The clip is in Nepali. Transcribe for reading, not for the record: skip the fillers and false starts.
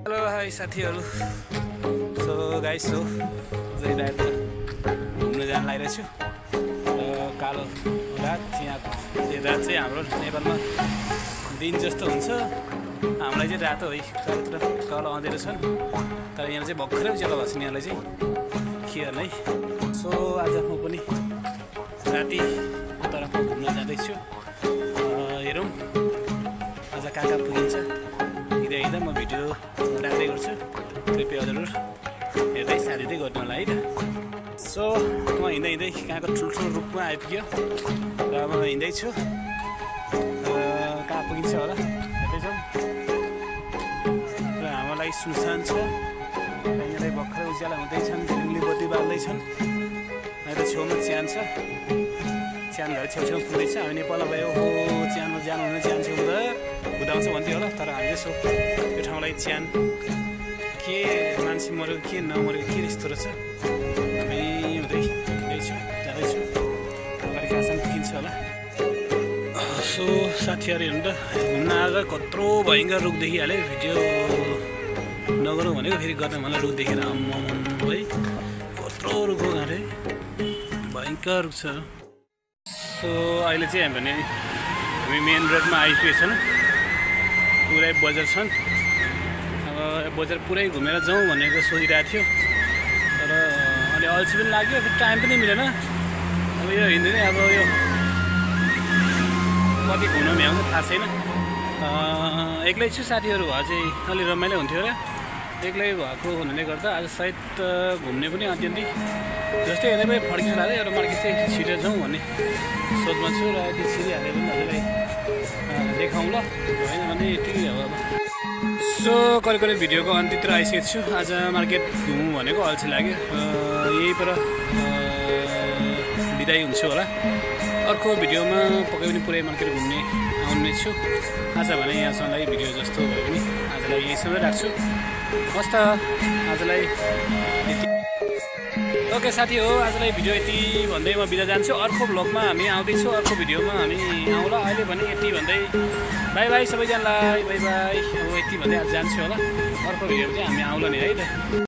हेलो हाई साथीहरू। सो गाइस हो जहिले घुम्न जान लागिरहेको छु र कालो रात यहाँ यो रात चाहिँ हाम्रो नेपालमा दिन जस्तो हुन्छ, हामीलाई चाहिँ रातो है चारैतिर कालो अँधेरो छन्, तर यहाँ चाहिँ भर्खरै उज्यालो भएको छ यहाँलाई चाहिँ के गर्ने है। सो आज म पनि राति तर्फ घुम्न जाँदैछु, हेरौँ आज कहाँ कहाँ पुगिन्छ। हिँड्दा हिँड्दा म भिडियो राख्दै गर्छु, कृपया हजुर हेर्दै साथ दिँदै गर्नु होला है त। सो म हिँड्दै हिँड्दै कहाँको ठुल्ठुलो रूपमा आइपुग्यो र म हिँड्दैछु, कहाँ पुगिन्छ होला हेर्दैछौँ। र हाम्रो लागि सुनसान छ, यहाँनिर भर्खरै उज्यालो हुँदैछन्, झिलिमिली बत्ती बाल्दैछन्, यहाँ त छेउमा च्यान छ, च्यान घर छेउछेउ पुग्दैछ। हामी नेपालमा भयो हो च्यानमा जानुहुने च्यान छेउ हुँदाउँछ भन्थ्यो होला, तर हामी यसो यो ठाउँलाई च्यान के मान्छे मरेको के नमरेको के यस्तो रहेछ। हामी हुँदै हिँड्दैछु जाँदैछु, अगाडि कहाँसम्म पुगिन्छ होला। सो साथीहरू हेर्नु त, घुम्न आएर कत्रो भयङ्कर रुख देखिहाल्यो, भिडियो नगरौँ भनेको फेरि गर्न मलाई रुख देखेर आम्म है कत्रो रुख हो घाँटे भयङ्कर रुख छ। सो अहिले चाहिँ हामी मेन रोडमा आइपुगेछौँ, पुरै बजार छन्। अब बजार पुरै घुमेर जाउँ भनेको सोचिरहेको थियो, तर अलि अल्छी पनि लाग्यो, टाइम पनि मिलेन। अब यो हिँड्दै अब यो कति घुम्न भ्याउँछ थाहा छैन। एक्लै छु, साथीहरू भए चाहिँ अलि रमाइलो हुन्थ्यो र एक्लै भएको हुनाले गर्दा आज सायद घुम्ने पनि अत्यन्तै जस्तै हेर्दै पनि फर्किन्छ लाग्यो। एउटा मार्केट चाहिँ छिटो जाउँ भन्ने सोचमा छु र त्यो छिरिहालेर पनि हजुरलाई देखाउँ ल, होइन भने यति हो अब। सो करिब करिब भिडियोको अन्त्यतिर आइसकेको छु। आज मार्केट घुमौँ भनेको अल्छी लाग्यो, यही पर बिदाई हुन्छु होला। अर्को भिडियोमा पक्कै पनि पुरै मार्केट घुम्ने आउने छु। आज भने यहाँसँगलाई भिडियो जस्तो भयो भने आजलाई यहीँसम्म राख्छु। हस् त आजलाई यति। ओके साथी हो, आजलाई भिडियो यति भन्दै म बिदा जान्छु। अर्को भ्लगमा हामी आउँदैछौँ, अर्को भिडियोमा हामी आउँला। अहिले भने यति भन्दै बाई बाई सबैजनालाई, बाई बाई। अब यति भन्दै आज जान्छु होला, अर्को भिडियोमा चाहिँ हामी आउँला नि है त।